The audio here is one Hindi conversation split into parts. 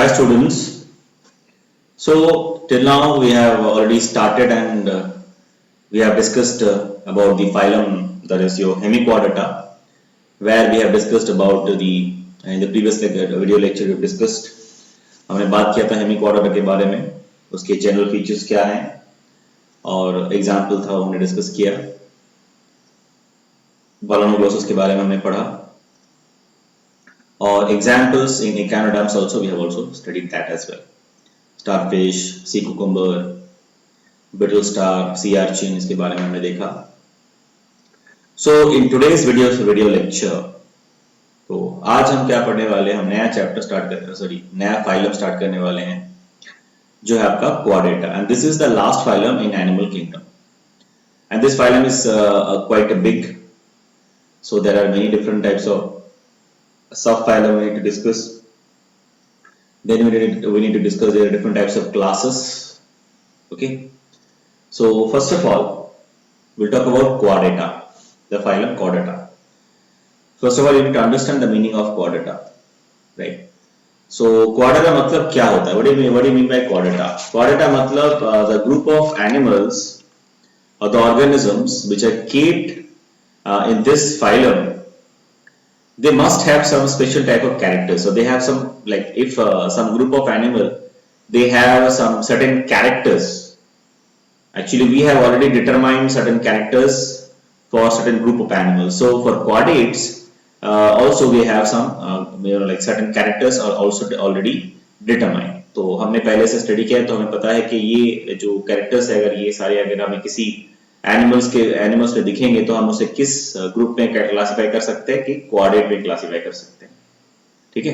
Hi students. So till now we have already started and we have discussed about the phylum, that is your Hemichordata, where we have discussed about the in the previous video lecture we have discussed. हमने बात किया था हेमिक्वाड्राटा के बारे में, उसके जनरल फीचर्स क्या हैं और एग्जाम्पल था हमने डिस्कस किया. बालोनोग्लोसस के बारे में हमने पढ़ा और examples in echinoderms also we have also studied that as well. Starfish, sea cucumber, brittle star, sea urchin, इसके बारे में हमने देखा. So in today's video lecture, तो आज हम क्या पढ़ने वाले हैं, हम नया चैप्टर स्टार्ट कर नया फाइलम स्टार्ट करने वाले हैं जो है आपका क्वाड्रेटा, and this is the last phylum in animal kingdom, and this phylum is quite big, so there are many different types of subphylum we need to discuss. Then we need to discuss there are different types of classes. Okay, so first of all we'll talk about Chordata, the phylum Chordata. First of all you need to understand the meaning of Chordata, right? So Chordata मतलब क्या होता है? What do you mean by Chordata? Chordata मतलब the group of animals or the organisms which are kept in this phylum. They must have some special type of characters. So they have some, like if some group of animal, they have some certain characters. Actually we have already determined certain characters for certain group of animals. So for chordates also we have some like certain characters are also already determined. तो हमने पहले से स्टडी किया है तो हमें पता है कि ये जो कैरेक्टर्स है अगर ये सारे अगर हमें किसी एनिमल्स में दिखेंगे तो हम उसे किस ग्रुप में क्लासिफाई कर सकते हैं कि क्वाड्रेट में क्लासिफाई कर सकते हैं. ठीक है,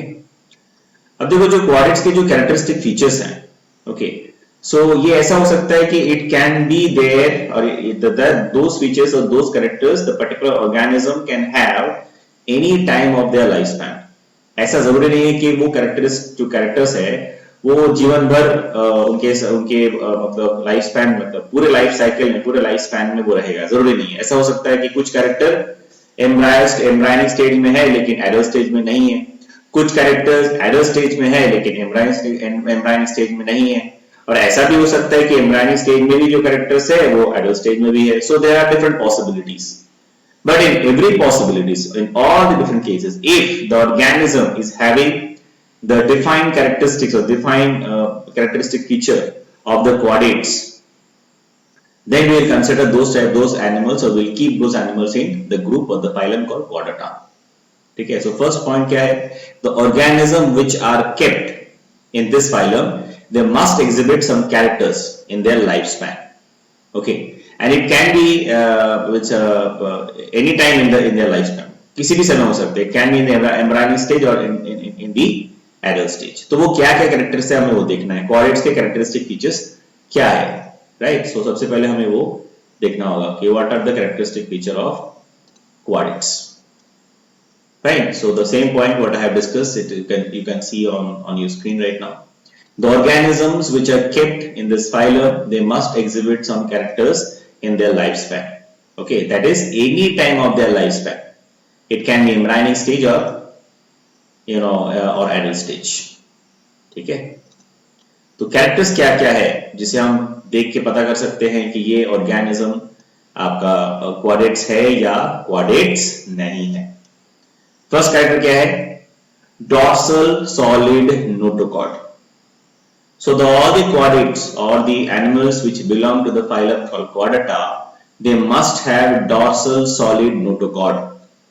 अब देखो जो क्वाड्रेट्स के जो कैरेक्टरिस्टिक फीचर्स हैं, ओके, सो ये ऐसा हो सकता है कि इट कैन बी देयर और दोस फीचर्स और दोस characters the particular organism can have any time of their life span. ऐसा जरूरी नहीं है कि वो जो कैरेक्टर्स है वो जीवन भर उनके मतलब लाइफ स्पैन मतलब पूरे लाइफ साइकिल में पूरे लाइफ स्पैन में वो रहेगा, जरूरी नहीं है. ऐसा हो सकता है कि कुछ कैरेक्टर एम्ब्रायनिक स्टेज में है लेकिन एडल्ट स्टेज में नहीं है, कुछ कैरेक्टर्स एडल्ट स्टेज में है लेकिन एम्ब्रायनिक स्टेज में नहीं है, और ऐसा भी हो सकता है कि एम्ब्रायनिक स्टेज में भी जो कैरेक्टर्स है वो एडल्ट स्टेज में भी है. So there are different possibilities, but in every possibilities in all the different cases if the organism is having the defined characteristics or defined characteristic feature of the chordates, then we will consider those animals or we'll keep those animals in the group or the phylum called Chordata. ठीक है, so first point क्या है, the organism which are kept in this phylum they must exhibit some characters in their lifespan. Okay, and it can be any time in their lifespan, किसी भी समय हो सकते हैं, can be in the embryonic stage or in the adult stage. तो वो क्या क्या कैरेक्टर्स है हमें वो देखना है, क्वाड्रेट्स के कैरेक्टरिस्टिक फीचर्स क्या है, राइट? सो सबसे पहले हमें वो देखना होगा कि what are the characteristic feature of chordates, right? So the same point what I have discussed it you can see on your screen right now. The organisms which are kept in this phylum they must exhibit some characters in their lifespan. Okay, that is any time of their lifespan. It can be embryonic stage or और एडल्ट स्टेज. ठीक है, तो कैरेक्टर्स क्या क्या है जिसे हम देख के पता कर सकते हैं कि ये ऑर्गेनिज्म आपका क्वाड्रेट्स है या क्वाड्रेट्स नहीं है. फर्स्ट कैरेक्टर क्या है, dorsal solid notochord. So all the chordates और the animals which belong to the phylum called Chordata they must have dorsal solid notochord.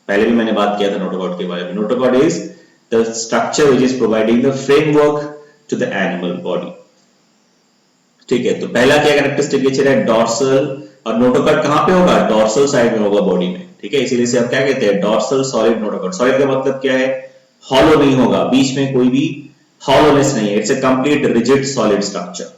पहले भी मैंने बात किया था नोटोकॉर्ड के बारे में. Notochord is the structure which is providing the framework to the animal body. ठीक है, तो पहला क्या कैरेक्टरिस्टिक फीचर है, डॉर्सल, और नोटोकॉर्ड कहां पे होगा, डॉर्सल साइड में होगा बॉडी में. ठीक है, इसीलिए से आप क्या कहते हैं, डॉर्सल सॉलिड नोटोकॉर्ड. सॉलिड का मतलब क्या है, हॉलो नहीं होगा, बीच में कोई भी हॉलोनेस नहीं है. It's a complete rigid solid structure.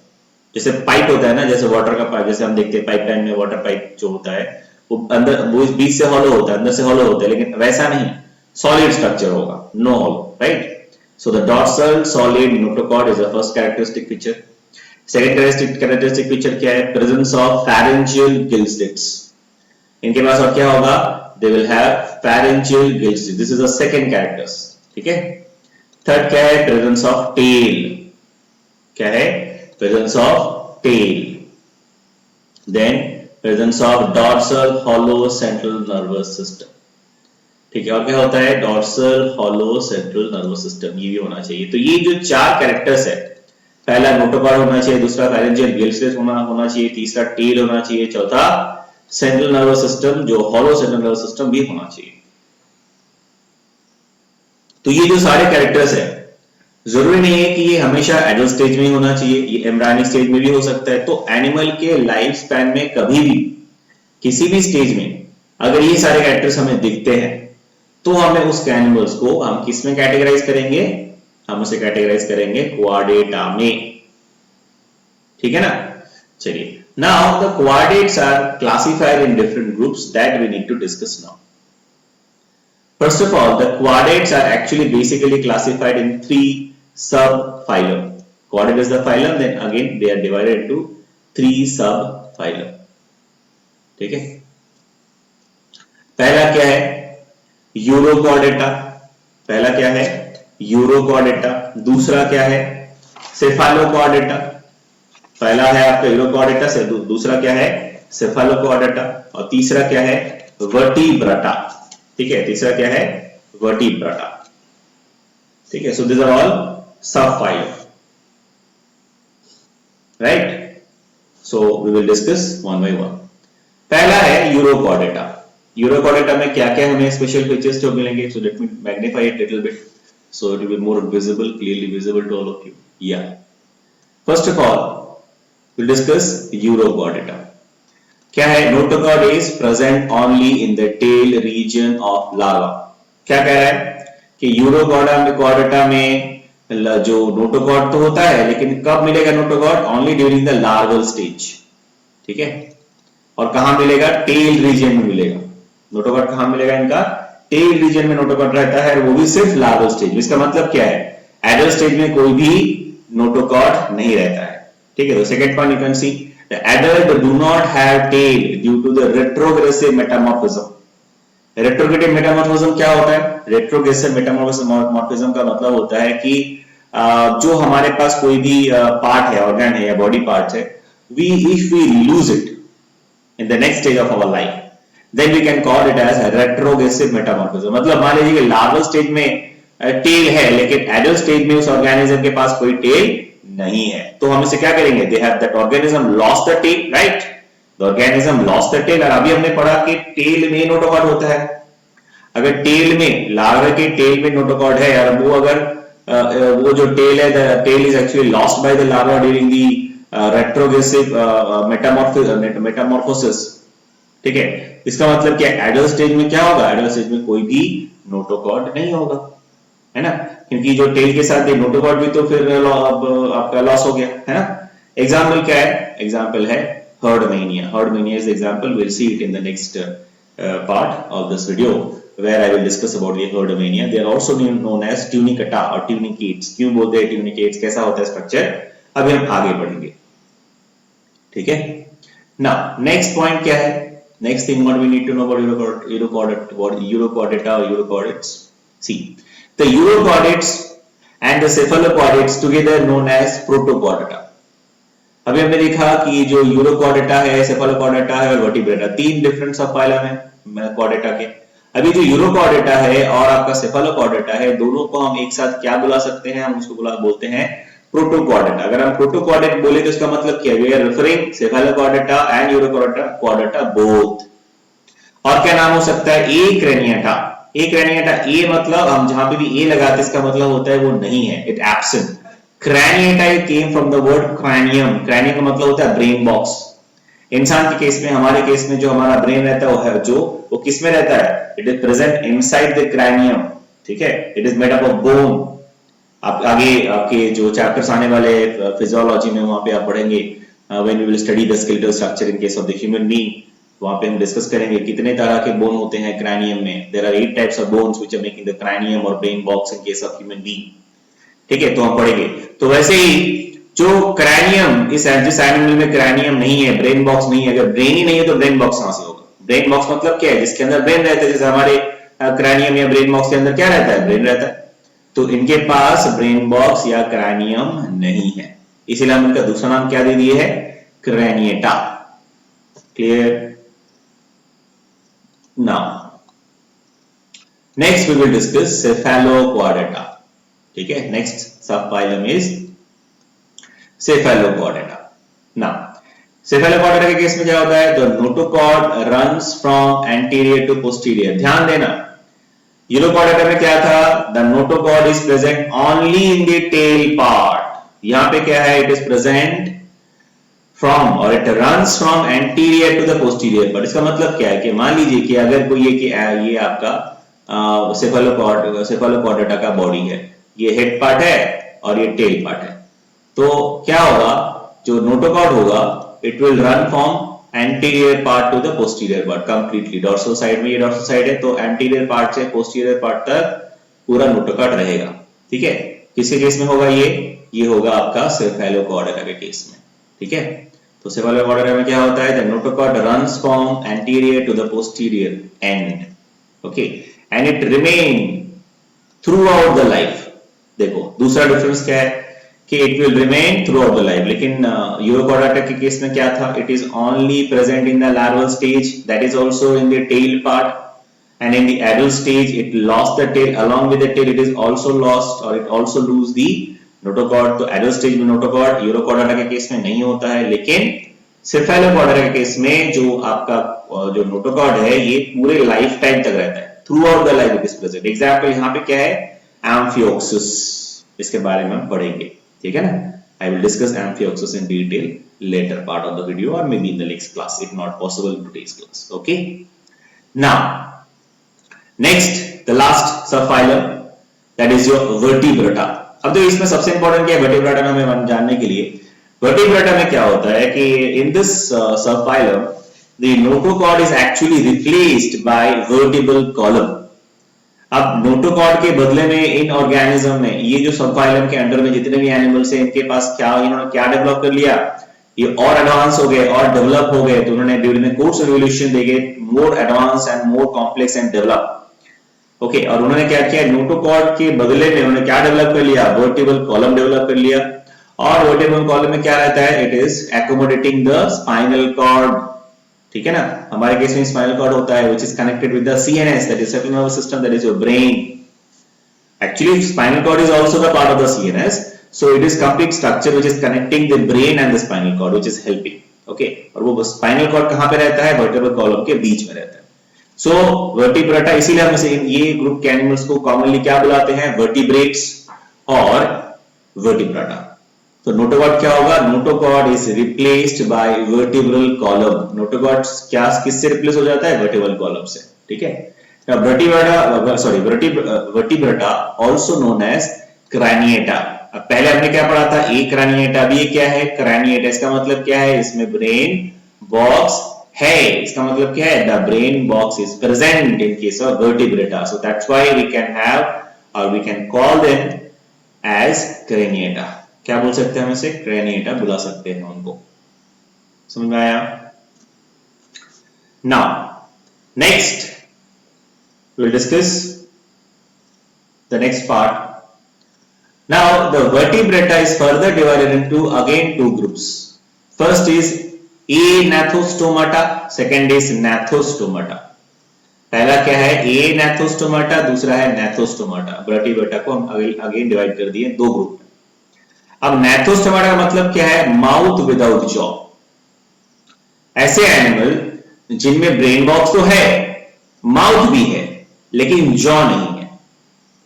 जैसे पाइप होता है ना, जैसे वाटर का पाइप, जैसे हम देखते हैं पाइपलाइन में वाटर पाइप जो होता है वो अंदर वो बीच से हॉलो होता है, अंदर से हॉलो होता है, लेकिन वैसा नहीं, solid structure होगा, no hollow, right? So the dorsal solid notochord is the first characteristic feature. Second characteristic feature क्या है, presence of pharyngeal gill slits. इनके पास और क्या होगा, they will have pharyngeal gill slits. This is the second characters. ठीक है, थर्ड क्या है? Presence of tail. क्या है? Presence of tail. Then presence of dorsal hollow central nervous system. ठीक है, और क्या होता है? Dorsal hollow central nervous system, ये भी होना चाहिए। तो ये जो चार कैरेक्टर्स है, पहला नोटोकॉर्ड होना चाहिए, दूसरा फाइरेंजियल गिल्स होना चाहिए, तीसरा टेल होना चाहिए, चौथा सेंट्रल नर्वस सिस्टम जो हॉलो सेंट्रल नर्वस सिस्टम भी होना चाहिए। तो ये जो सारे कैरेक्टर्स है, जरूरी नहीं है कि ये हमेशा एडल्ट स्टेज में होना चाहिए, ये एम्ब्रायनिक स्टेज में भी हो सकता है। तो एनिमल के लाइफ स्पैन में कभी भी किसी भी स्टेज में अगर ये सारे कैरेक्टर्स हमें दिखते हैं तो हमें उस एनिमल्स को हम किस में कैटेगराइज करेंगे? हम उसे कैटेगराइज करेंगे क्वाड्रेटा में। ठीक है ना? चलिए, now the chordates are classified in different groups that we need to discuss now. First of all, the chordates are actually basically classified in three subphylum. Chordate is the phylum, then again they are divided into three subphylum. ठीक है? पहला क्या है? यूरोकॉर्डेटा। पहला क्या है? यूरोकॉर्डेटा। दूसरा क्या है? सेफालोकॉर्डेटा। पहला है आपका यूरोकॉर्डेटा से, दूसरा क्या है? सेफालोकॉर्डेटा, और तीसरा क्या है? वर्टिब्रेटा। ठीक है, तीसरा क्या है? वर्टिब्रेटा। ठीक है, so this are all subphylum, right? So we will discuss one by one. पहला है यूरोकॉर्डेटा। यूरोकॉर्डेटा में क्या क्या हमें स्पेशल फीचर्स जो मिलेंगे? So let me magnify it little bit so it will be more visible, clearly visible to all of you. या first of all will discuss Urochordata. क्या है? Notochord is present only in the tail region of larva. क्या कह रहा है कि यूरोकॉर्डेटा में जो नोटोकॉर्ड तो होता है, लेकिन कब मिलेगा notochord? Only during the larval stage. ठीक है, और कहां मिलेगा? टेल रीजन में मिलेगा। नोटोकॉर्ड कहां मिलेगा इनका? टेल रीजन में नोटोकॉर्ड रहता है, वो भी सिर्फ लार्वल स्टेज। इसका मतलब क्या है? एडल्ट स्टेज में कोई भी नोटोकॉर्ड नहीं रहता है। ठीक है, तो second point you can C the adult do not have tail due to the retrogressive metamorphism. retrogressive metamorphism क्या होता है? retrogressive metamorphism का मतलब होता है कि जो हमारे पास कोई भी पार्ट है, ऑर्गन है या बॉडी पार्ट है, if we lose it in the next stage of our life, then we can call it as retrogressive metamorphism. मतलब मान लीजिए कि लार्वल स्टेज में टेल है, लेकिन एडल्ट स्टेज में उस ऑर्गेनिज्म के पास कोई टेल नहीं है, तो हम इसे क्या करेंगे? They have that organism lost the tail, right? The organism lost the tail. और अभी हमने पढ़ा कि टेल में नोटोकॉर्ड होता है। अगर टेल में, लार्वा के टेल में नोटोकॉर्ड है, और वो अगर वो जो टेल है, the tail is actually lost by the larva during the retrogressive metamorphosis. ठीक है, इसका मतलब क्या? एडल्ट स्टेज में क्या होगा? एडल्ट स्टेज में कोई भी नोटोकॉर्ड नहीं होगा, है ना? क्योंकि जो टेल के साथ नोटोकॉर्ड भी तो फिर आपका लॉस हो गया, है ना? एग्जाम्पल क्या है? एग्जाम्पल है Herdmania. Herdmania is example, will see it in the next part of this video where I will discuss about ये Herdmania. They are also known as Tunicata और ट्यूनिकेट्स। क्यों बोलते हैं ट्यूनिकेट्स? कैसा होता है स्ट्रक्चर? अभी हम आगे बढ़ेंगे। ठीक है, नाउ नेक्स्ट पॉइंट क्या है? Next thing what we need to know about Urochordata और urochordates. See the urochordates and the cephalochordates together known as protochordata. अभी हमने देखा कि जो यूरोकॉर्डेटा है, सेफालोकॉर्डेटा है और वर्टिब्रेटा, तीन डिफरेंट सबफाइलम है कॉर्डेटा के। अभी जो यूरोकॉर्डेटा है और आपका सेफालोकॉर्डेटा है, दोनों को हम एक साथ क्या बुला सकते हैं? हम उसको बोलते हैं प्रोटोकॉर्डेटा। अगर हम प्रोटोकॉर्डेट बोले तो इसका मतलब क्या? We are referring Cephalochordata and Urochordata both. और क्या नाम हो सकता है? ए क्रेनिएटा। ए क्रेनिएटा, ए मतलब हम जहां पे भी ए लगाते इसका मतलब होता है वो नहीं है, it absent. Craniata came from the word cranium. Cranium का मतलब होता है ब्रेन बॉक्स। इंसान के केस में, हमारे केस में जो हमारा ब्रेन रहता है वो है जो वो किस में रहता है? It is present inside the cranium. ठीक है, it is made up of bone. आप आगे आपके जो चैप्टर्स आने वाले फिजियोलॉजी में, वहां पे आप पढ़ेंगे when we will study the skeletal structure in case of the human being. वहां पे हम डिस्कस करेंगे कितने तरह के बोन होते हैं क्रैनियम में। There are 8 types of bones which are making the cranium और brain box in case of human being. ठीक है, तो हम पढ़ेंगे। तो वैसे ही जो क्रैनियम, जिस एनिमल में क्रैनियम नहीं है, ब्रेन बॉक्स नहीं है, अगर ब्रेन ही नहीं है तो ब्रेन बॉक्स कहां से होगा? ब्रेन बॉक्स मतलब क्या है? जिसके अंदर ब्रेन रहता है। जैसे हमारे क्रैनियम या ब्रेन बॉक्स के अंदर क्या रहता है? ब्रेन रहता है। तो इनके पास ब्रेन बॉक्स या क्रैनियम नहीं है, इसीलिए हम इनका दूसरा नाम क्या दे दिए है, Craniata. Clear? Now next we will discuss Cephalochordata. ठीक है, next sub phylum is Cephalochordata. Now Cephalochordata के केस में क्या होता है, the notochord runs from anterior to posterior. ध्यान देना, यूरोक्वाड्रेटा में क्या था, the notochord is present only in the tail part. यहां पे क्या है, इट इज प्रेजेंट फ्रॉम और it runs from anterior to the posterior part. इसका मतलब क्या है कि मान लीजिए कि अगर कोई ये आपका सेफेलोक्वाड्रेटा का बॉडी है, ये हेड पार्ट है और ये टेल पार्ट है, तो क्या होगा, जो नोटोकॉर्ड होगा it will run from anterior part two the posterior part completely. Dorsal side में ये डॉर्सल साइड है, तो एंटीरियर पार्ट से पोस्टीरियर पार्ट तक पूरा नोटोकॉर्ड रहेगा। ठीक है, किसके केस में होगा ये होगा आपका सेफेलोक्वाड्रेटा के केस में। ठीक है, तो सेफेलोक्वाड्रेटा में क्या होता है, the notochord runs from anterior to the posterior end, okay, and it remain throughout the life. देखो दूसरा डिफरेंस क्या है कि it will remain throughout the life, लेकिन यूरोक्वाड्रेटा के केस में क्या था, it is only present in the larval stage, that is also in the tail part, and in the adult stage it lost the tail, along with the tail it is also lost or it also lose the notochord। तो adult stage में notochord यूरोक्वाड्रेटा के केस में नहीं होता है, लेकिन सेफेलोक्वाड्रेटा के केस में जो आपका जो नोटोकॉर्ड है ये पूरे लाइफ टाइम तक रहता है, through out the life it is present. Example यहाँ पे क्या है, एम्फियोक्सिस, इसके बारे में हम पढ़ेंगे। ठीक है ना, I will discuss amphioxus in detail later part of the video or maybe in the next class if not possible in today's class. Okay, now next the last subphylum that is your vertebrata। अब तो इसमें सबसे इंपॉर्टेंट क्या है vertebrata में हमें जानने के लिए, vertebrata में क्या होता है कि in this subphylum the notochord is actually replaced by vertebral column। अब नोटोकॉर्ड के बदले में इन ऑर्गेनिज्म में, ये जो सबफाइलम के अंडर में जितने भी एनिमल्स हैं इनके पास क्या, इन्होंने क्या डेवलप कर लिया, ये और एडवांस हो गए और डेवलप हो गए, तो उन्होंने during the course of evolution they get more advance and more complex and develop. Okay, और उन्होंने क्या किया, नोटोकॉर्ड के बदले में उन्होंने क्या डेवलप कर लिया, वर्टिबल कॉलम डेवलप कर लिया। और वर्टिबल कॉलम में क्या रहता है, it is accommodating the spinal cord. ठीक है ना, हमारे केस में स्पाइनल कॉर्ड होता है which is connected with the CNS, that is central nervous system, that is your brain। Actually spinal cord is also the part of the CNS, so it is complete structure which is connecting the brain and the spinal cord which is helping। okay, और वो स्पाइनल कॉर्ड कहां पे रहता है, वर्टिब्रल कॉलम के बीच में रहता है। so वर्टिब्रेटा, इसीलिए हम इसे ये ग्रुप के एनिमल्स को कॉमनली क्या बुलाते हैं, वर्टिब्रेट्स और वर्टिब्रेटा। तो नोटोकॉर्ड क्या होगा, notochord is replaced by vertebral column. Notochord क्या किससे रिप्लेस हो जाता है, वर्टिब्रल कॉलम से। ठीक है, वर्टिब्रेटा आल्सो नोन एज क्रैनिएटा। अब पहले हमने क्या पढ़ा था, ए क्रैनिएटा, भी क्या है, क्रैनिएटा। इसका मतलब क्या है, इसमें ब्रेन बॉक्स है, इसका मतलब क्या है, the brain box is present in case of Vertebrata, so that's why we can have और we can call them as Craniata. क्या बोल सकते हैं हम इसे, क्रैनिएटा बुला सकते हैं उनको। समझ में आया? Now next we'll discuss the next part। now the vertebrata is further divided into again two groups। first is Anathostomata, second is Gnathostomata। पहला क्या है, Anathostomata, दूसरा है Gnathostomata। vertebrata को हम अगेन डिवाइड कर दिए दो ग्रुप में। अब Gnathostomata का मतलब क्या है, माउथ विदाउट जॉ। ऐसे एनिमल जिनमें ब्रेन बॉक्स तो है, माउथ भी है, लेकिन जॉ नहीं है।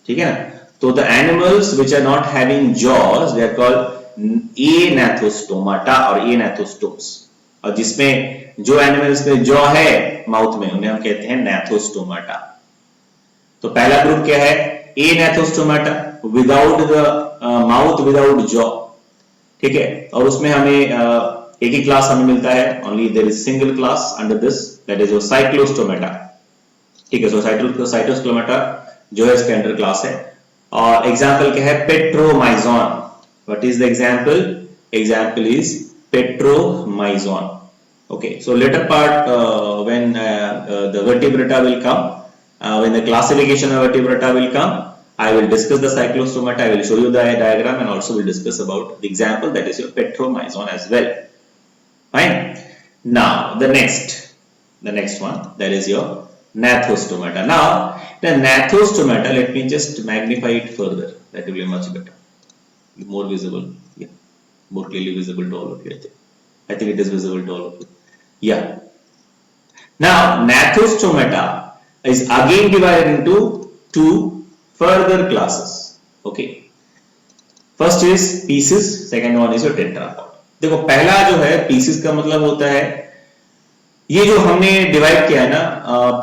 ठीक है ना, तो the animals which are not having jaws they are called Agnathostomata और एनाथोस्टोम्स। और जिसमें जो एनिमल्स में जॉ है माउथ में, उन्हें हम कहते हैं नेथोस्टोमाटा। तो पहला ग्रुप क्या है, Agnathostomata, without the mouth without jaw. ठीक है, और उसमें हमें एक ही क्लास हमें मिलता है, only there is single class under this, that is cyclostomata. ठीक है, सो साइटोस्टोमाटा जो है इसके अंडर क्लास है। और एग्जांपल क्या है, petromyzon. What is the example, example is petromyzon. Okay, so later part when the vertebrata will come, when the classification of vertebrata will come, I will discuss the cyclostomata, I will show you the diagram, and also will discuss about the example, that is your petromyzon as well. Fine. Now the next one, that is your gnathostomata. Now the gnathostomata, let me just magnify it further. That will be much better, more visible. Yeah, more clearly visible to all of you. I think it is visible to all of you. Yeah. Now gnathostomata is again divided into two further classes. Okay. First is pieces, second one is your tetrapod. देखो पहला जो है पीसेस का मतलब होता है ये जो हमने डिवाइड किया है ना,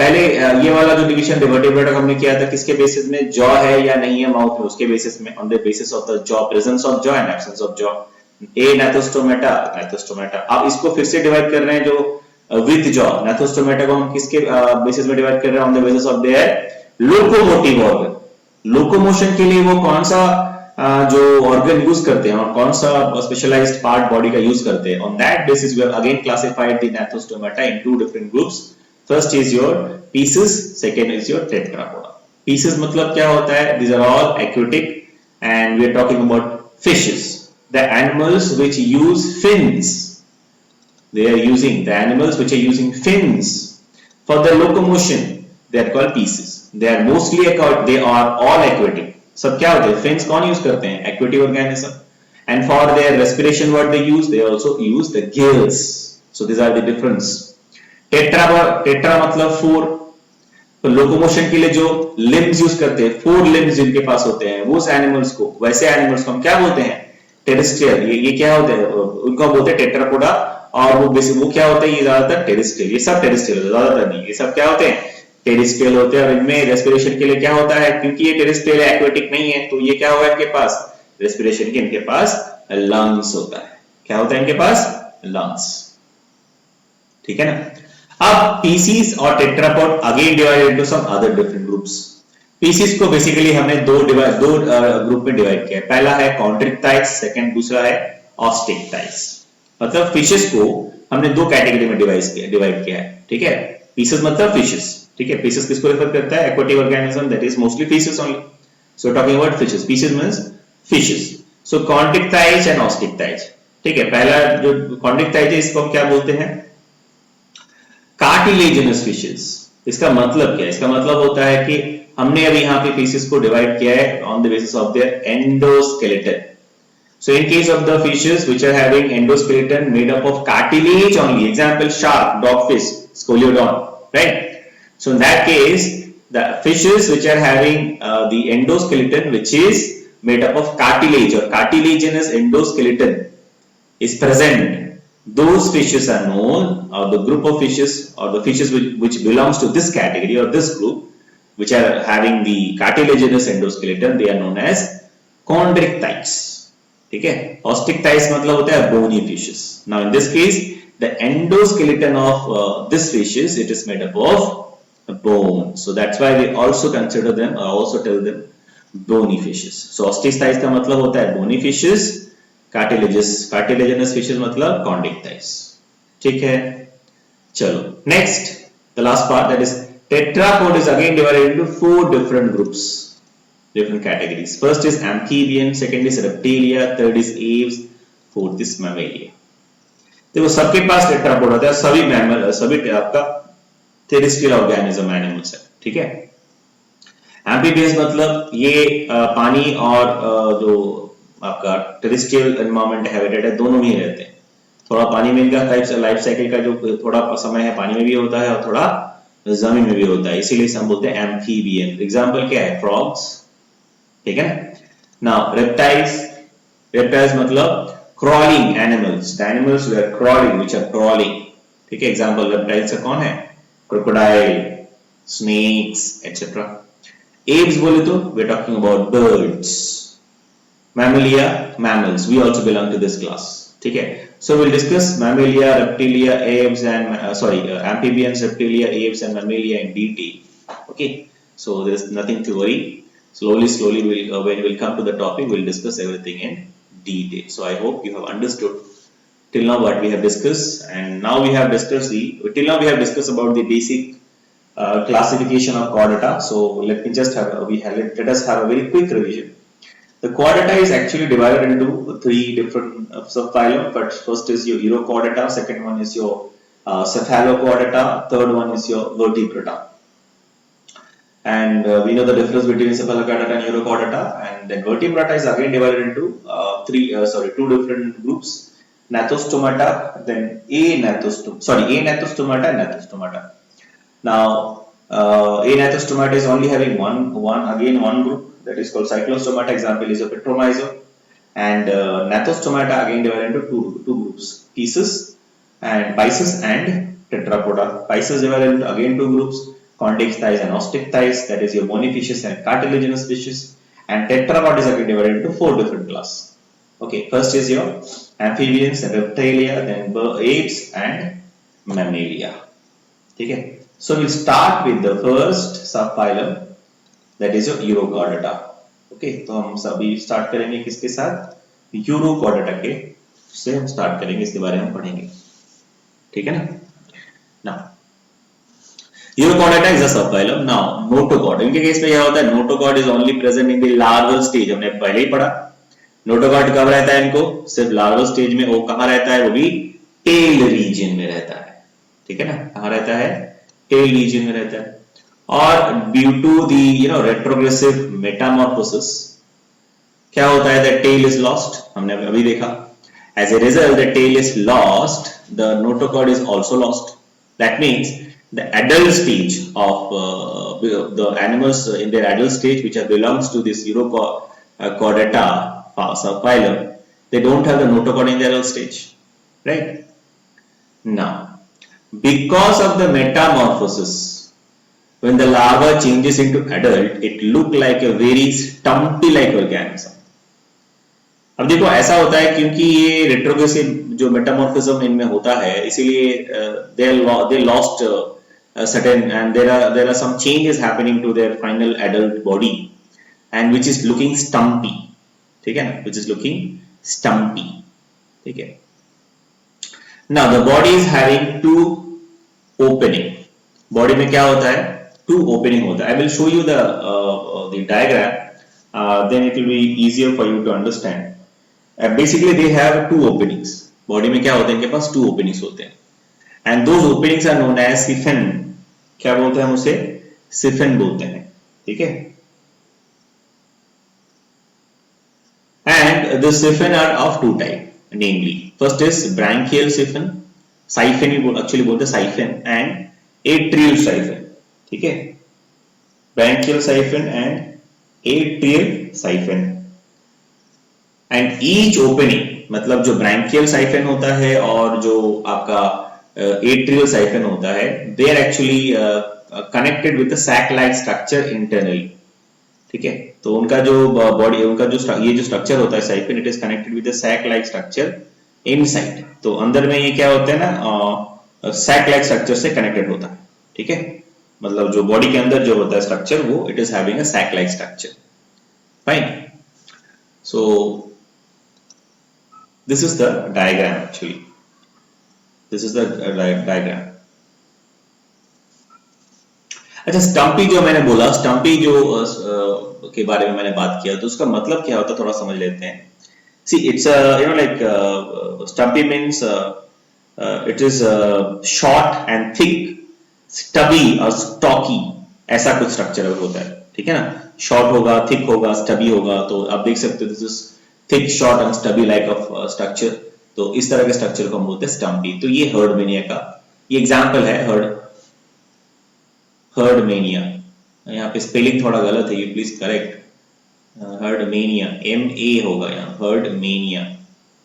पहले ये वाला जो डिवीजन वर्टिब्रेट हमने किया था किसके बेसिस में, जॉ है या नहीं है माउथ में, उसके बेसिस में, on the basis of the jaw, presence of jaw and absence of jaw. Agnathostomata. अब इसको फिर से डिवाइड कर रहे हैं जो विथ जॉ. गनाथोस्टोमेटा को हम किसके बेसिस में डिवाइड कर रहे हैं, on the basis of their locomotive organ. Locomotion के लिए वो कौन सा जो ऑर्गन यूज करते हैं और कौन सा स्पेशलाइज्ड पार्ट बॉडी का यूज करते हैं, on that basis we have again classified the Gnathostomata into different groups. First is your Pisces, second is your Tetrapoda. Pisces मतलब क्या होता है, these are all aquatic and we are talking about fishes, the animals which use fins. They are using the animals which are using fins for the locomotion. They are called pieces. They are mostly they are all aquatic. सब क्या होते हैं, fins कौन यूज करते हैं, aquatic organism. And for their respiration what they use, they also use the gills. So these are the difference. tetra मतलब four. तो लोकोमोशन के लिए जो लिम्स यूज करते हैं, फोर लिम्स जिनके पास होते हैं, वो एनिमल्स को, वैसे एनिमल्स को हम क्या बोलते हैं, टेरेस्ट्रियल. ये क्या होते हैं, उनको बोलते हैं टेट्रापोडा. और वो क्या होता है, ये ज्यादातर टेरेस्ट्रियल, ये सब टेरेस्ट्रियल, ज्यादातर नहीं, ये सब क्या होते हैं, टेरेस्ट्रियल होते हैं. और इनमें रेस्पिरेशन के लिए क्या होता है, क्योंकि ये टेरेस्ट्रियल एक्वेटिक नहीं है, तो ये क्या होगा इनके पास, रेस्पिरेशन के इनके पास लंग्स होता है. क्या होता है इनके पास, लंग्स. ठीक है ना. अब पीसीस और tetrapod again divided into some other different groups. Pisces को बेसिकली हमने दो ग्रुप में डिवाइड किया है. पहला है कॉन्ट्रिक्टाइल्स, सेकंड दूसरा है ऑस्टिक्टाइल्स. मतलब फिशेस को हमने दो कैटेगरी में डिवाइड किया है. ठीक है. पीसेस मतलब फिशेस. ठीक है. पीसेस किसको रेफर करता है, aquatic organism, that is mostly fishes only. So talking about fishes, Pisces means fishes. So Chondrichthyes and Osteichthyes. ठीक है. पहला जो कॉन्ट्रिक्टाइल्स है इसको हम क्या बोलते हैं, कार्टिलेजिनस फिशेस. इसका मतलब क्या है, इसका मतलब होता है कि हमने अभी यहाँ पे फिशेस को डिवाइड किया है on the basis of their endoskeleton. So in case of the fishes which are having endoskeleton made up of cartilage only, example shark, dogfish, scoliodon, right? So in that case, the fishes which are having the endoskeleton which is made up of cartilage or cartilaginous endoskeleton is present, those fishes are known, or the group of fishes or the fishes which belongs to this category or this group which are having the cartilaginous endoskeleton, they are known as chondrichthyes. ठीक है. ऑस्टिक्टाइल्स मतलब होता है bony fishes. Now in this case the endoskeleton of this fishes, it is made up of bone. So that's why we also consider them और also tell them bony fishes. So Osteichthyes का मतलब होता है बोनी फिशेस, कार्टिलेजिनस फिशेस मतलब कॉन्ड्रिक्टाइल्स. ठीक है. चलो next, the last part, that is tetrapod is again divided into four different groups, different categories. First is amphibian, second is reptilia, third is aves, fourth is mammalia. देखो सबके पास टेट्रापोड होता है, सभी मैमल, सभी आपका टेरेस्ट्रियल ऑर्गेनिज्म एनिमल्स है. ठीक है. एम्फीबियंस मतलब ये पानी और जो आपका टेरेस्ट्रियल एनवायरनमेंट हैबिटेट है, दोनों में रहते हैं. थोड़ा पानी में इनका लाइफ साइकिल का जो थोड़ा समय है पानी में भी होता है और थोड़ा जमीन में भी होता है, इसीलिए हम बोलते हैं एम्फीबियन. एग्जाम्पल क्या है, फ्रॉग्स. ठीक है. नाउ रेप्टाइल्स मतलब crawling animals, the animals who are crawling, which are crawling. ठीक है. एग्जांपल रेप्टाइल्स का कौन है, क्रोकोडाइल, स्नेक्स एटसेट्रा. एव्स बोले तो we are talking about birds. Mammalia, mammals, we also belong to this class. ठीक है. So we'll discuss mammalia, reptilia, aves and amphibians, reptilia, aves and mammalia in detail. Okay. So there's nothing to worry. Slowly when we'll come to the topic, we'll discuss everything in detail. So I hope you have understood till now what we have discussed, and now we have discussed about the basic classification of chordata. So let me just have let us have a very quick revision. The chordata is actually divided into three different subphylum. But first is your urochordata, second one is your cephalochordata, third one is your vertebrata. And we know the difference between cephalochordata and urochordata. And then vertebrata is again divided into two different groups: gnathostomata, then anathostomata and gnathostomata. Now, anathostomata is only having one group, that is called cyclostomata. Example is a petromyzon. And gnathostomata again divided into two groups: Pisces and tetrapoda. Pisces divided into again two groups: condyx thighs and osteichthyes thighs, that is your bonifacious and cartilaginous fishes. And tetrapod is again divided into four different classes. Okay, first is your amphibians and reptilia, then apes and mammalia. Okay, so we'll start with the first subphylum, that is your urochordata. Okay, तो हम सभी स्टार्ट करेंगे किसके साथ? यूरोकॉर्डेटा के से हम स्टार्ट करेंगे, इसके बारे में हम पढ़ेंगे, ठीक है ना? Now, urochordata is a subphylum. Now, notochord. इनके केस में क्या होता है? Notochord is only present in the larval stage. हमने पहले ही पढ़ा. Notochord कब रहता है इनको? सिर्फ larval stage में. वो कहाँ रहता है? वो भी tail region में रहता है, ठीक है ना? कहाँ रहता है? Tail region में रहता है. और due to the retrogressive metamorphosis क्या होता है? The tail is lost. हमने अभी देखा. As a result, the tail is lost. The notochord is also lost. That means the adult stage of the animals in their adult stage, which belongs to this urochordata subphylum, they don't have the notochord in their adult stage, right? Now, because of the metamorphosis, when the larva changes into adult, it look like a very stumpy-like organism. अब देखो ऐसा होता है क्योंकि ये रेट्रोग्रेसिव जो मेटामॉर्फिज्म इनमें होता है, इसीलिए they lost certain, and there are some changes happening to their final adult body, and which is looking stumpy, ठीक है ना? Which is looking stumpy, ठीक है? Now the body is having two opening. Body में क्या होता है? Two opening होता है. I will show you the diagram. Then it will be easier for you to understand. Basically they have two openings. Body में क्या होता है? इनके पास two openings होते हैं. And those openings are known as siphon. क्या बोलते हैं हम उसे? siphon बोलते हैं, ठीक है? And the siphon are of two type, namely first is branchial siphon. Siphon actually बोलते हैं siphon and atrial siphon, ठीक है? branchial siphon and atrial siphon. And each opening, मतलब जो branchial siphon होता है और जो आपका atrial siphon होता है, they are actually connected with the sac-like structure internally, ठीक है? तो उनका जो बॉडी, उनका जो ये जो स्ट्रक्चर होता है siphon, it is connected with the sac-like structure inside. तो अंदर में ये क्या होता है ना, sac-like structure से connected होता है, ठीक है? मतलब जो बॉडी के अंदर जो होता है स्ट्रक्चर, वो it is having a sac-like structure. Fine. So this is the diagram actually. This is the diagram. अच्छा, स्टम्पी जो मैंने बोला, स्टम्पी जो के बारे में मैंने बात किया, तो उसका मतलब क्या होता है थोड़ा समझ लेते हैं. See, it's like stumpy means it is short and thick, stubby और stocky, ऐसा कुछ स्ट्रक्चर होता है, ठीक है ना? शॉर्ट होगा, थिक होगा, स्टबी होगा. तो आप देख सकते हो this is thick, short and stubby like of structure. तो इस तरह के स्ट्रक्चर को हम बोलते हैं स्टम्पी. तो ये हर्डमेनिया का ये एग्जांपल है. हर्डमेनिया, यहाँ पे स्पेलिंग थोड़ा गलत है, you please correct. Herdmania MA होगा यहाँ, Herdmania.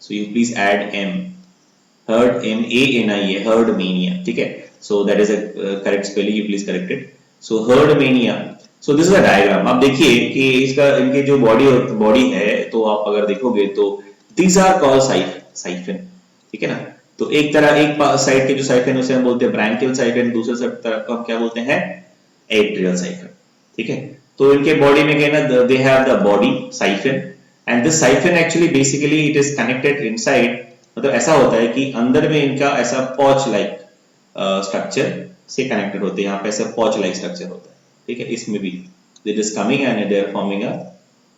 So you please add M. Herd MANIA, Herdmania, ठीक है? So that is a correct spelling, you please correct it. So Herdmania. So this is a diagram. आप देखिए कि इसका, इनके जो बॉडी है, तो आप अगर देखोगे तो दीज आर कॉल्ड साइफन, ठीक है ना? तो एक साइड के जो साइफन उसे हम बोलते हैं ब्रैंकियल साइफन, दूसरे तरफ को हम क्या बोलते हैं? एट्रियल साइफन, ठीक है? तो इनके बॉडी में क्या है ना, they have the body siphon, and this siphon actually basically it is connected inside. मतलब ऐसा होता है कि अंदर में इनका ऐसा पॉच लाइक स्ट्रक्चर से कनेक्टेड होते हैं, यहाँ पे ऐसे पॉच लाइक स्ट्रक्चर होता है, ठीक है। इसमें भी it is coming and they are forming a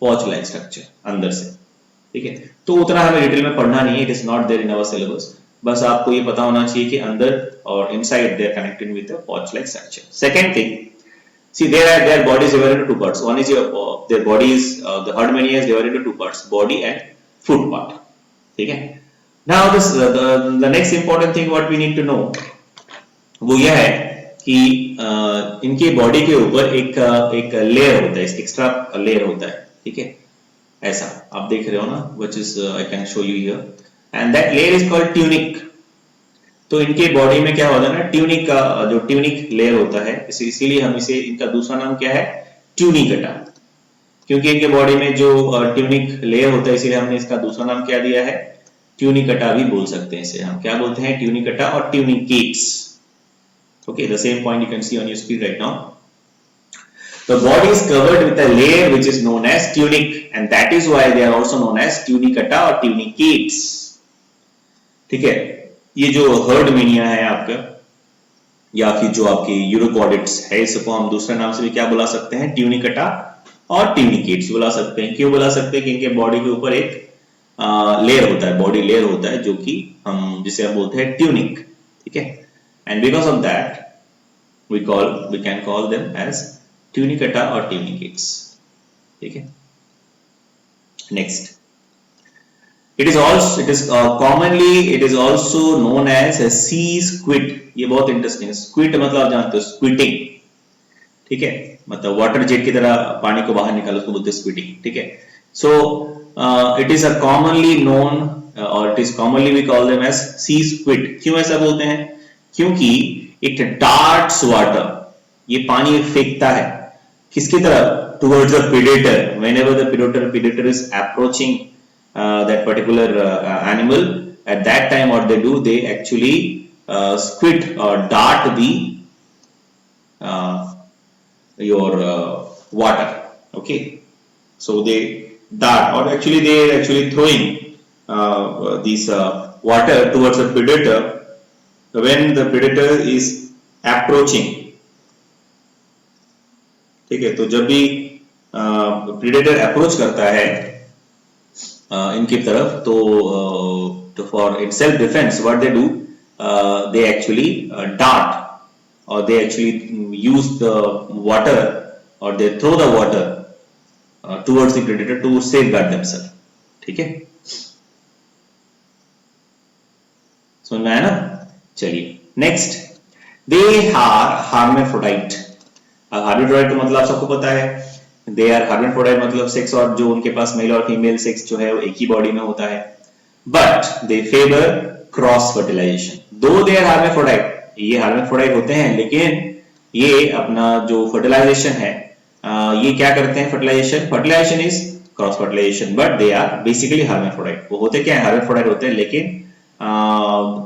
pouch like structure अंदर से, ठीक है। तो उतना हमें डिटेल में पढ़ना नहीं है, it is not there in our syllabus, बस आपको ये पता होना चाहिए कि अंदर और inside they are connected with a pouch like structure. Second thing, see their body is divided into two parts. One is their body is the herd mania is divided into two parts, body and foot part, ठीक है। Now this the next important thing what we need to know वो यह है कि इनके बॉडी के ऊपर एक लेयर होता है, एक्स्ट्रा लेयर होता है, ठीक है। ऐसा आप देख रहे हो ना, which is I can show you here, and that layer is called tunic। तो इनके बॉडी में क्या होता है ना, ट्यूनिक का जो ट्यूनिक लेयर होता है, इसीलिए हम इसे, इनका दूसरा नाम क्या है, ट्यूनिकटा, क्योंकि इनके बॉडी में जो ट्यूनिक लेयर होता है, इसीलिए हमने इसका दूसरा नाम क्या दिया है, ट्यूनिकटा भी बोल सकते हैं इसे हम, क्या बोलते हैं, ट्यूनिकटा और tunicates. Okay, the same point you can C on your screen right now. The body is covered with a layer which is known as tunic, and that is why they are also known as tunicata or tunicates, ठीक है। ये जो हर्ड मेनिया है आपका, या फिर जो आपकी यूरोकॉडिट्स है, इसको हम दूसरे नाम से भी क्या बुला सकते हैं, ट्यूनिकटा और ट्यूनिकेट्स बुला सकते हैं। क्यों बुला सकते हैं, कि इनके बॉडी के ऊपर एक लेयर होता है, बॉडी लेयर होता है, जो कि हम जिसे हम बोलते हैं ट्यूनिक, ठीक है। And because of that we can call them as Tunicata और ट्यूनिकेट्स, ठीक है। Next, it is also known as a sea squid। ये बहुत इंटरेस्टिंग है। स्क्विड मतलब आप जानते हो, स्क्विटिंग, ठीक है, मतलब वाटर जेट की तरह पानी को बाहर निकालो, उसको बोलते हैं स्क्विटिंग, ठीक है। So it is a commonly known और it is commonly we call them as sea squid. क्यों ऐसा बोलते हैं, क्योंकि इट डार्ट्स वाटर, ये पानी फेंकता है किसकी तरफ, towards the predator, whenever the predator is approaching that particular animal, at that time what they do, they actually squid or dart the your water, okay। So they dart, or actually they are actually throwing this water towards the predator when the predator is approaching, ठीक है। तो जब भी predator approach करता है इनकी तरफ, तो for in self defence what they do, they actually dart और they actually use the water और they throw the water towards the predator to safeguard themselves, ठीक है। समझ में आया ना। चलिए नेक्स्ट, दे आर हार्मेफ्रोडाइट। अब हार्मेफ्रोडाइट का मतलब सबको पता है, दे आर हार्मेफ्रोडाइट मतलब सेक्स, और जो उनके पास मेल और फीमेल सेक्स जो है वो एक ही बॉडी में होता है, but they favour cross fertilisation. Though they are हार्मेफ्रोडाइट, ये हार्मेफ्रोडाइट होते हैं, लेकिन ये अपना जो फर्टिलाइजेशन है, ये क्या करते हैं, fertilisation is cross fertilisation, but they are basically hermaphrodite. वो होते क्या है, हार्मेफ्रोडाइट होते हैं, लेकिन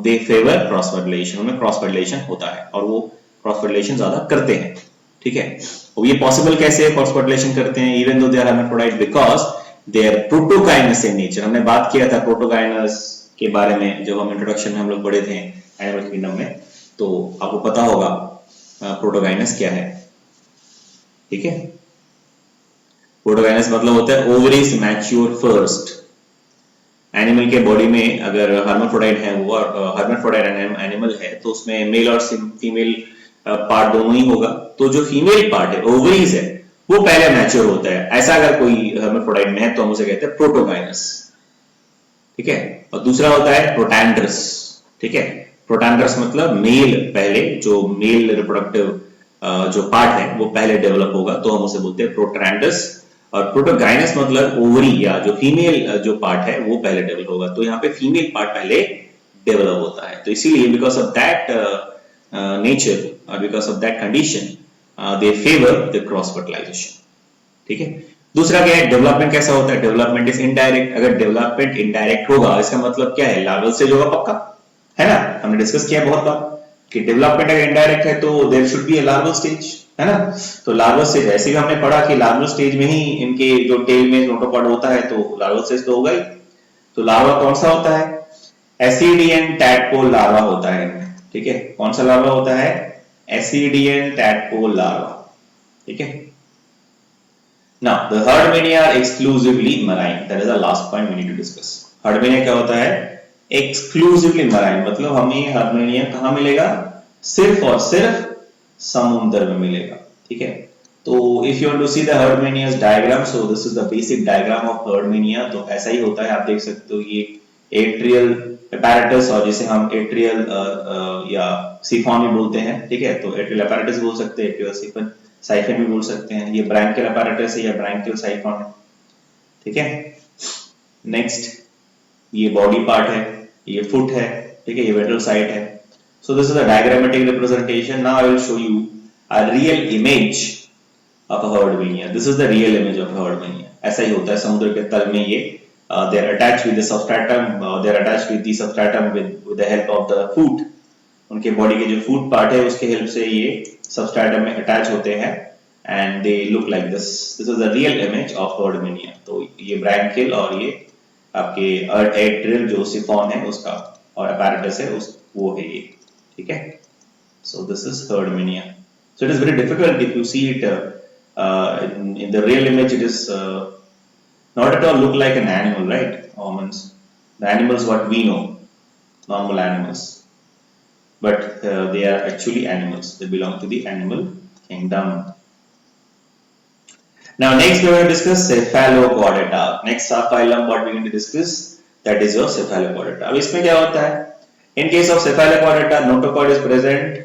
दे फेवर क्रॉस फर्टिलाइजेशन, उनमें क्रॉस फर्टिलाइजेशन होता है और वो क्रॉस फर्टिलाइजेशन ज्यादा करते हैं, ठीक है। और ये पॉसिबल कैसे क्रॉस फर्टिलाइजेशन करते हैं, even though they are hermaphrodite, because they are protogynous in nature. हमने बात किया था प्रोटोकाइनस के बारे में जब हम इंट्रोडक्शन में हम लोग पढ़े थे एनिमल किंगडम में, तो आपको पता होगा प्रोटोकाइनस क्या है, ठीक है। प्रोटोकाइनस मतलब होता है ओवरीज मैच्योर फर्स्ट। एनिमल के बॉडी में अगर हार्मेफ्रोडाइट है, वो हार्मेफ्रोडाइट एनिमल है, तो उसमें मेल और फीमेल पार्ट दोनों ही होगा। तो जो फीमेल पार्ट है, ओवरीज है, वो पहले मैच्योर होता है। ऐसा अगर कोई हार्मेफ्रोडाइट में है तो हम उसे कहते हैं प्रोटोकाइनस, ठीक है। और दूसरा होता है प्रोटैंड्रस, ठीक है। प्रोटैंड्रस मतलब मेल, पहले जो मेल रिप्रोडक्टिव जो पार्ट है वो पहले डेवलप होगा, तो हम उसे बोलते हैं प्रोटैंड्रस। और प्रोटोगाइनस मतलब ओवरी या जो फीमेल जो पार्ट है वो पहले डेवलप होगा, तो यहाँ पे फीमेल पार्ट पहले डेवलप होता है। तो इसीलिए बिकॉज ऑफ दैट नेचर और because of that condition they favour the cross fertilisation, ठीक है। दूसरा क्या है, डेवलपमेंट कैसा होता है, डेवलपमेंट इज इनडायरेक्ट। अगर डेवलपमेंट इनडायरेक्ट होगा इसका मतलब क्या है, लार्वल स्टेज होगा पक्का, है ना। हमने डिस्कस किया बहुत बार कि डेवलपमेंट अगर इनडायरेक्ट है तो there should be a larval stage, है ना। तो लार्वल स्टेज, ऐसे भी हमने पढ़ा कि लार्वल स्टेज में ही इनके जो टेल में नोटोकॉर्ड होता है, तो लार्वल स्टेज तो होगा ही। तो लार्वा कौन सा होता है, एसिडियन टैडपोल लार्वा होता है इनमें, ठीक है। कौन सा लार्वा होता है, एसिडियन टैडपोल लार्वा, ठीक है। Now the herd mania are exclusively marine. That is the last point we need to discuss. Herd mania क्या होता है? Exclusively marine, मतलब हमें herd mania कहाँ मिलेगा? सिर्फ और सिर्फ समुद्र में मिलेगा, ठीक है। तो if you want to see the herd mania's diagram, so this is the basic diagram of herd mania. तो ऐसा ही होता है, आप देख सकते हो ये एट्रियल apparatus और जिसे हम एट्रियल या सिफॉन भी बोलते हैं, ठीक है। तो एट्रियल apparatus बोल सकते हैं, एट्रियल सिफॉन साइफन भी बोल सकते हैं। ये ब्रैंकियल apparatus है या ब्रैंकियल साइफन है, ठीक है। नेक्स्ट ये बॉडी पार्ट है, ये फुट है, ठीक है, ये वेंट्रल साइड है। So this is a diagrammatic representation. Now I will show you a real image of a herd mania. This is the real image of heard mania. ऐसा ही होता है समुद्र के तल में। ये they are attached with the substratum, they are attached with the substratum with the help of the foot. उनके बॉडी के जो फूट पार्ट है उसके हेल्प से ये सबस्ट्रेटम में अटैच होते हैं and they look like this. This is the real image of heard mania. तो ये ब्रैंकियल और ये आपके एट्रियल जो सिफॉन है उसका और apparatus है उस वो है ये, ठीक है। So this is heard mania. So it is very difficult if you see it in the real image. It is not at all look like an animal, right? Humans, the animals what we know, normal animals. But they are actually animals. They belong to the animal kingdom. Now next we are going to discuss cephalochordata. Next subphylum what we are going to discuss, that is your cephalochordata. अब इसमें क्या होता है? In case of cephalochordata, notochord is present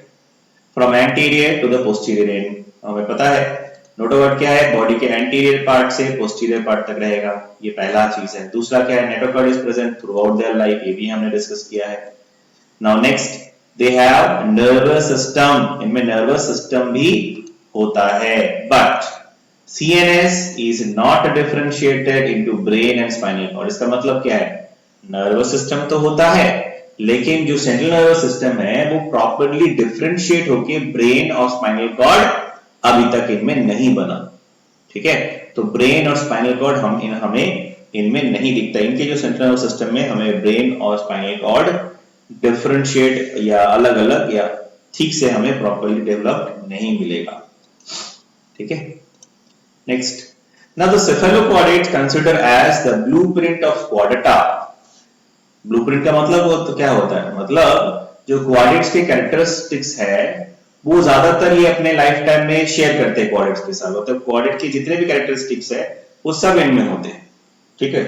from anterior to the posterior end. हमें पता है नोटोकॉर्ड क्या है? बॉडी के एंटीरियर पार्ट से पोस्टीरियर पार्ट तक रहेगा, ये पहला चीज है। दूसरा क्या है? Notochord is present through out their life, ये भी हमने डिस्कस किया है। Now next they have nervous system. इनमें nervous system भी होता है, but CNS is not differentiated into brain and spinal cord. इसका मतलब क्या है? nervous system तो होता है, लेकिन जो central nervous system है वो properly differentiate होके brain और spinal cord अभी तक इनमें नहीं बना, ठीक है। तो brain और spinal cord हमें इनमें नहीं दिखता। इनके जो central nervous system में हमें brain और spinal cord डिफरेंशिएट या अलग अलग या ठीक से हमें प्रॉपर्ली डेवलप्ड नहीं मिलेगा, ठीक है। Next, now the cephalochordates consider as the blueprint of vertebrata. Blueprint का मतलब तो क्या होता है? मतलब जो क्वाड्रेट्स के कैरेक्टरिस्टिक्स है वो ज्यादातर ये अपने लाइफ टाइम में शेयर करते हैं क्वाड्रेट्स के साथ। मतलब क्वाड्रेट के जितने भी कैरेक्टरिस्टिक्स है वो सब इनमें होते हैं, ठीक है।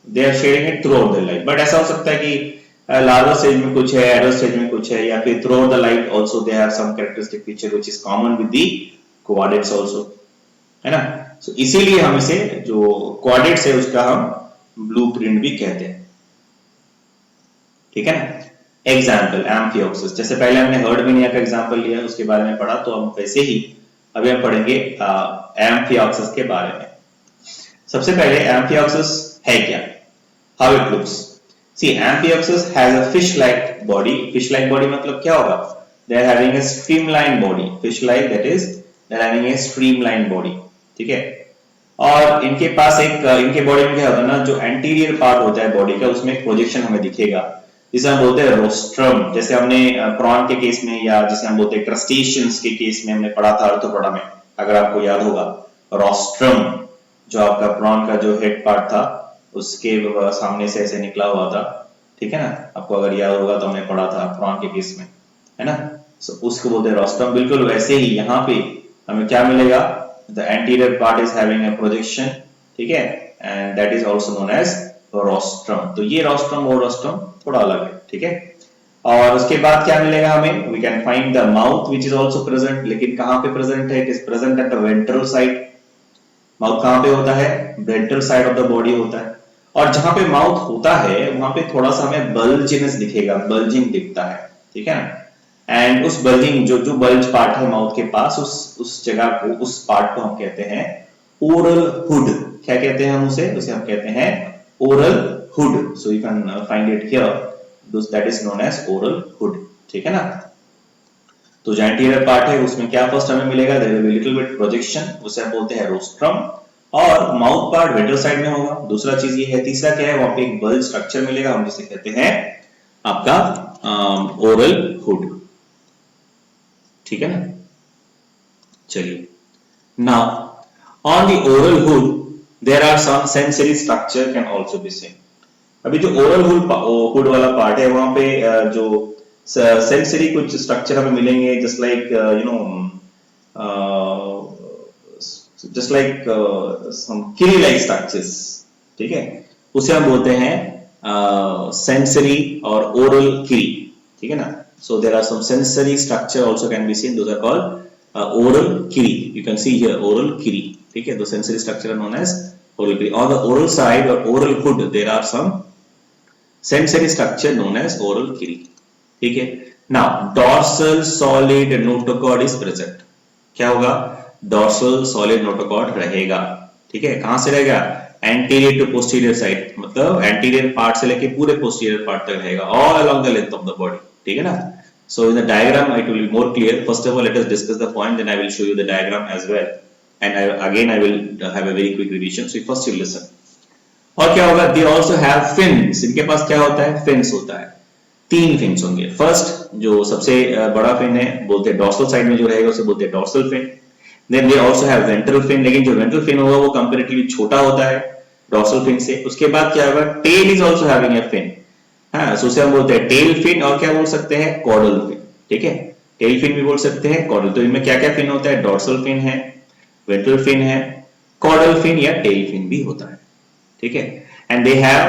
They are sharing it throughout their life. But ऐसा हो सकता है कि लार्वा स्टेज में कुछ है, एडल्ट स्टेज में कुछ है, या फिर throughout the life also they have some characteristic feature which is common with the vertebrates also, है ना। सो इसीलिए हम इसे जो क्वाड्रेट्स है उसका हम ब्लूप्रिंट भी कहते हैं, ठीक है ना। एग्जांपल एम्फिओक्सिस, जैसे पहले हमने हर्ड mania का एग्जांपल लिया, उसके बारे में पढ़ा, तो हम वैसे ही अभी हम पढ़ेंगे एम्फिओक्सिस के बारे में। सबसे पहले एम्फिओक्सिस है क्या? How it looks. See, Amphioxus has a fish-like body. Fish-like body मतलब क्या होगा? They are having a streamlined body. Fish-like, that is, they are having a streamlined body. ठीक है? और इनके पास इनके बॉडी में क्या होता है ना, जो एंटीरियर पार्ट होता है बॉडी का, उसमें एक प्रोजेक्शन हमें दिखेगा, जिसे हम बोलते हैं रोस्ट्रम। जैसे हमने प्रॉन के केस में, या जिसे हम बोलते हैं क्रस्टेशियंस के केस में हमने पढ़ा था ऑर्थोपोडा में, अगर आपको याद होगा। रोस्ट्रम जो आपका प्रॉन का जो हेड पार्ट था उसके सामने से ऐसे निकला हुआ था, ठीक है ना। आपको अगर याद होगा तो हमने पढ़ा था प्रॉन के केस में, है ना। सो उसको बोलते हैं रोस्ट्रम। बिल्कुल वैसे ही यहाँ पे हमें क्या मिलेगा? The anterior part is having a projection, ठीक है, and that is also known as rostrum. तो ये रोस्ट्रम और रोस्ट्रम थोड़ा अलग है, ठीक है। और उसके बाद क्या मिलेगा हमें? We can find the mouth which is also present. लेकिन कहाँ पे प्रेजेंट है? It is present at the ventral side. Mouth कहाँ पे होता है? Ventral side of the body होता है। और जहां पे माउथ होता है वहां पे थोड़ा सा हमें बल्जिनेस दिखेगा, बल्जिंग दिखता है, ठीक है ना। एंड उस बल्जिंग जो बल्ज पार्ट है माउथ के पास, उस जगह को, उस पार्ट को हम कहते हैं ओरल हुड। क्या कहते हैं हम उसे हम कहते हैं oral hood. So you can find it here, that is known as oral hood, ठीक है ना। तो जो एंटीरियर पार्ट है उसमें क्या फर्स्ट हमें मिलेगा? There will be little bit projection, उसे हम बोलते हैं रोस्ट्रम। और माउथ पार्ट वेंट्रल साइड में होगा। दूसरा चीज ये है, तीसरा क्या है? वहां पे एक बल्ज स्ट्रक्चर मिलेगा, हम जिसे कहते हैं आपका ओरल हुड। ठीक है ना। चलिए, now on the oral hood there are some sensory structure can also be seen. अभी जो ओरल हुड वाला पार्ट है वहां पे जो सेंसरी कुछ स्ट्रक्चर हमें मिलेंगे, just like just like some cirri like structures, ठीक है, उसे हम बोलते हैं सेंसरी और ओरल किरी, ठीक है ना। So there are some sensory structure also can be seen, those are called oral cirri, you can see here oral cirri, ठीक है। The sensory structure are known as oral kiри. On the oral side or oral hood there are some sensory structure known as oral kiri, ठीक है। Now dorsal solid notochord is present. क्या होगा? dorsal solid notochord रहेगा, ठीक है। कहां से रहेगा? anterior to posterior side, मतलब anterior part से लेके पूरे posterior part तक रहेगा, all along the length of the body, ठीक है ना। So in the diagram it will be more clear. First of all let us discuss the point, then I will show you the diagram as well. And again I will have a very quick revision. So first you listen. और क्या होगा? They also have fins. इनके पास क्या होता है? Fins होता है। 3 fins होंगे। फर्स्ट जो सबसे बड़ा फिन है बोलते हैं डॉर्सल साइड में जो रहेगा उसे बोलते हैं dorsal fin. Then they also have ventral fin, लेकिन जो वेंट्रल फिन होगा वो कंपैरेटिवली छोटा होता है डॉर्सल फिन से। उसके बाद क्या होगा? Tail is also having a fin, हाँ, सो उसे हम बोलते हैं टेल फिन, और क्या बोल सकते हैं? कॉर्डल फिन, ठीक है। टेल फिन भी बोल सकते हैं, कॉर्डल। तो इनमें क्या क्या फिन होता है? डॉर्सल फिन है, वेंट्रल फिन है, कॉर्डल फिन या टेल फिन भी होता है, ठीक है। And they have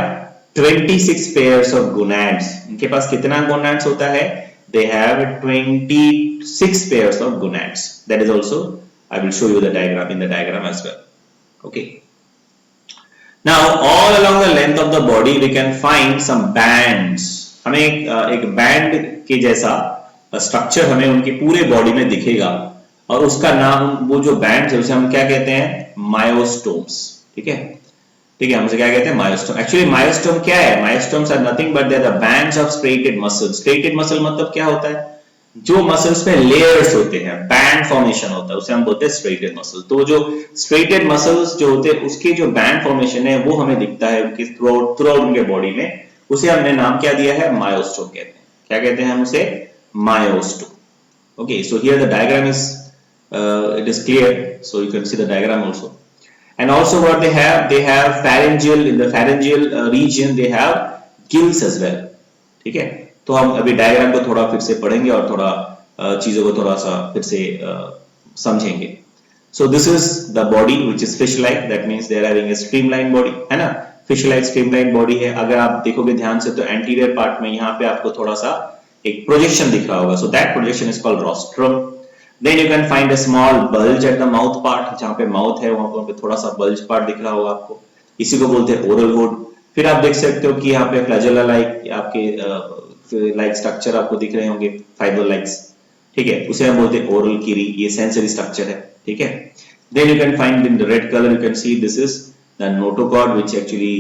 26 pairs of gonads. इनके पास कितना गोनाड्स होता है? They have 26 pairs of gonads. That is also I will show you the diagram in the diagram as well, okay. Now all along the length of the body we can find some bands. हमें एक बैंड के जैसा स्ट्रक्चर हमें उनकी पूरे बॉडी में दिखेगा, और उसका नाम, वो जो बैंड है उसे हम क्या कहते हैं? मायोस्टोम्स, ठीक है, ठीक है। हम उसे क्या कहते हैं? मायोस्टोम। एक्चुअली मायोस्टोम क्या है? Myotomes are nothing but they are the bands of striated muscles. Striated muscle मतलब क्या होता है? जो मसल्स में लेयर्स होते हैं, बैंड फॉर्मेशन होता है, उसे हम बोलते हैं स्ट्रेटेड मसल। तो जो स्ट्रेटेड मसल्स जो होते हैं उसके जो बैंड फॉर्मेशन है वो हमें दिखता है उनकी थ्रू आउट उनके बॉडी में, उसे हमने नाम क्या दिया है? मायोस्टोम कहते हैं। क्या कहते हैं हम उसे? Myotome. Okay, so here the diagram is it is clear, so you can see the diagram also. And also what they have pharyngeal, in the pharyngeal region they have gills as well, ठीक है। तो हम अभी डायग्राम को थोड़ा फिर से पढ़ेंगे और थोड़ा चीजों को थोड़ा सा फिर से समझेंगे। So this is the body which is fish like, that means they are having a streamlined body, है ना। fish like streamlined body है। अगर आप देखोगे ध्यान से तो anterior part में यहाँ पे आपको थोड़ा सा एक प्रोजेक्शन दिख रहा होगा, so that projection is called rostrum. Then you can find a small bulge at the mouth part, जहाँ पे माउथ है वहां पे थोड़ा सा बल्ज पार्ट दिख रहा होगा आपको, इसी को बोलते हैं ओरल हुड। फिर आप देख सकते हो कि यहाँ पे फ्लैजेला लाइक आपके लाइक स्ट्रक्चर आपको दिख रहे होंगे, फाइबर लाइक्स, ठीक है, उसे हम बोलते हैं ओरल किरी। ये सेंसरी स्ट्रक्चर है, ठीक है। Then you can find in the red color, you can see this is the notochord which actually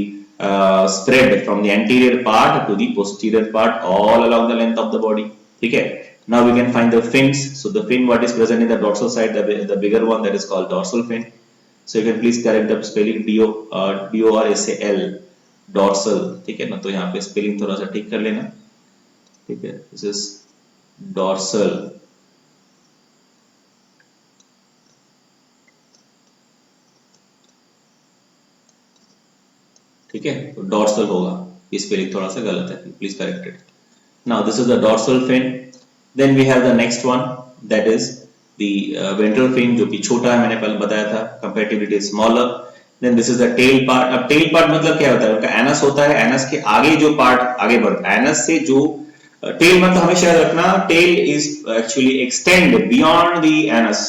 spread from the anterior part to the posterior part all along the length of the body, ठीक है। Now we can find the fins. So the fin what is present in the dorsal side, the bigger one, that is called dorsal fin. So you can please correct the spelling D-O-R-S-A-L, dorsal, ठीक है ना। तो यहाँ पे स्पेलिंग थोड़ा सा ठीक कर लेना, ठीक है। This is dorsal, ठीक है। तो dorsal होगा, ये स्पेलिंग थोड़ा सा गलत है, please correct it. Now this is the dorsal fin. Then we have the next one, that is the ventral fin, जो कि छोटा है, मैंने पहले बताया था, comparatively smaller. Then this is the tail part. अब tail part मतलब क्या होता है? उनका एनस होता है, एनस के आगे जो पार्ट आगे बढ़ता है, एनस से जो टेल, मतलब हमेशा याद रखना, tail is actually extend beyond the anus.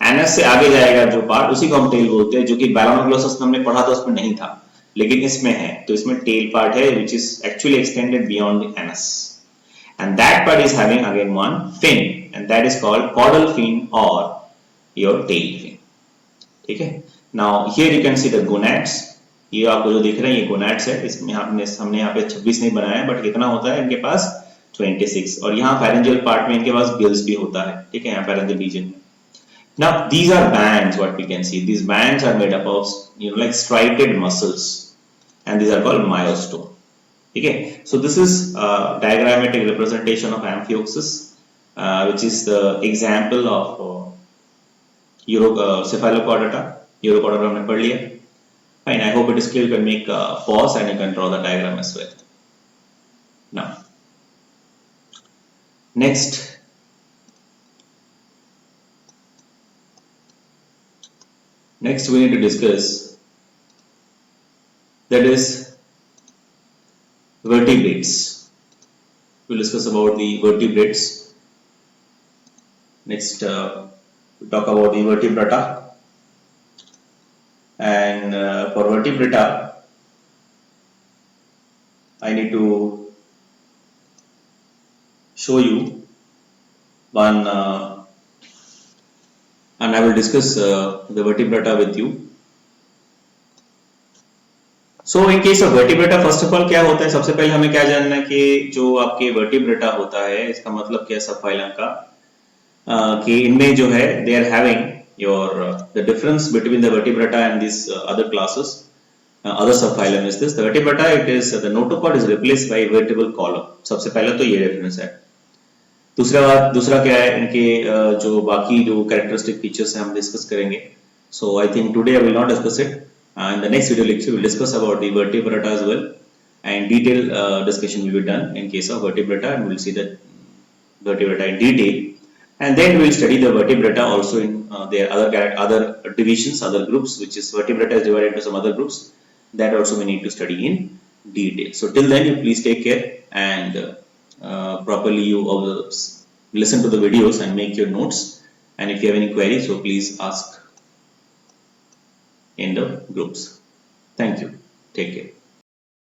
Anus से आगे जाएगा जो पार्ट, उसी को हम टेल बोलते हैं, जो कि बैलोनोग्लोसस हमने पढ़ा था उसमें नहीं था, लेकिन इसमें है। तो इसमें टेल पार्ट है which is actually extended beyond the anus. And that part is having again one fin, and that is called caudal fin or your tail fin, ठीक है। Now here you can see the gonads. ये आपको जो दिख रहे हैं ये gonads है। इसमें हमने यहाँ पे 26 नहीं बनाया है, बट कितना होता है इनके पास? 26। और यहाँ pharyngeal part में इनके पास gills भी होता है, ठीक है, यहाँ pharyngeal region में। Now these are bands, what we can see. These bands are made up of like striated muscles, and these are called myostome, ठीक है। So this is diagrammatic representation of amphioxus. which is the example of cephalochordata. Urochordata हमने पढ़ लिया. Fine. I hope it is clear. You can make a pause and you can draw the diagram as well. Now, next we need to discuss, that is vertebrates. We'll discuss about the vertebrates. Next, we'll talk about the vertebrata. And for vertebrata, I need to show you one, and I will discuss the vertebrata with you. So in case of vertebrata, first of all क्या होता है, सबसे पहले हमें क्या जानना है कि जो आपके vertebrata होता है, इसका मतलब क्या है सबफाइलम का, कि इनमें जो है they are having the difference between the vertebrata and these other classes, other subphylum is this. The vertebrata, it is the notochord is replaced by vertebral column. सबसे पहले तो ये difference है. दूसरा क्या है, इनके जो बाकी जो characteristic features हैं हम discuss करेंगे. So I think today I will not discuss it. In the next video lecture, we will discuss about the vertebrata as well, and detailed discussion will be done in case of vertebrata, and we will see the vertebrata in detail. And then we will study the vertebrata also in their other divisions, other groups, which is vertebrata is divided into some other groups. That also we need to study in detail. So till then, you please take care and properly you listen to the videos and make your notes. And if you have any queries, so please ask in the groups. Thank you. Take care.